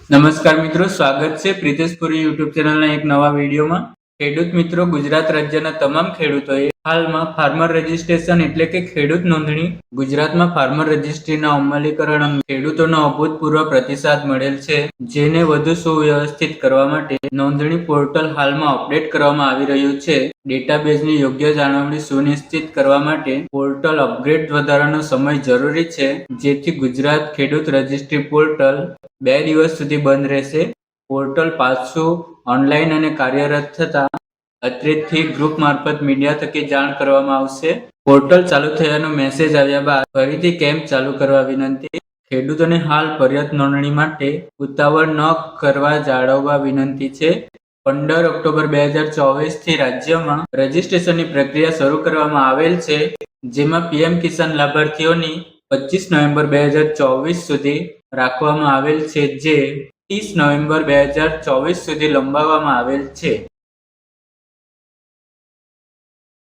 નમસ્કાર મિત્રો, સ્વાગત છે પ્રિતેશપુરી યુટ્યુબ ચેનલના એક નવા વિડીયોમાં. ખેડૂત મિત્રો, ગુજરાત રાજ્યના તમામ ખેડૂતોએ હાલમાં ફાર્મર રજિસ્ટ્રેશન એટલે કે ખેડૂત નોંધણી ગુજરાતમાં ફાર્મર રજિસ્ટ્રીના અમલીકરણ અંગે ખેડૂતોનો અભૂતપૂર્વ પ્રતિસાદ મળેલ છે. જેને વધુ સુવ્યવસ્થિત કરવા માટે નોંધણી પોર્ટલ હાલમાં અપડેટ કરવામાં આવી રહ્યું છે. ડેટાબેઝની યોગ્ય જાળવણી સુનિશ્ચિત કરવા માટે પોર્ટલ અપગ્રેડ વધારાનો સમય જરૂરી છે, જેથી ગુજરાત ખેડૂત રજિસ્ટ્રી પોર્ટલ 2 દિવસ સુધી બંધ રહેશે. પોર્ટલ પાછું ઓનલાઈન અને કાર્યરત થતા અત્રેથી ગ્રુપ મારફત મીડિયા થકી જાણ કરવામાં આવશે. પોર્ટલ ચાલુ થયાનો મેસેજ આવ્યા બાદ ફરીથી કેમ્પ ચાલુ કરવા વિનંતી. ખેડૂતોને હાલ ફરિયાદ નોંધણી માટે ઉતાવળ ન કરવા જાળવવા વિનંતી છે. 15 ઓક્ટોબર 2024 થી રાજ્યમાં રજીસ્ટ્રેશનની પ્રક્રિયા શરૂ કરવામાં આવેલ છે, જેમાં પીએમ કિસાન લાભાર્થીઓની 25 નવેમ્બર 2024 સુધી રાખવામાં આવેલ છે, જે 30 નવેમ્બર 2024 સુધી લંબાવવામાં આવેલ છે.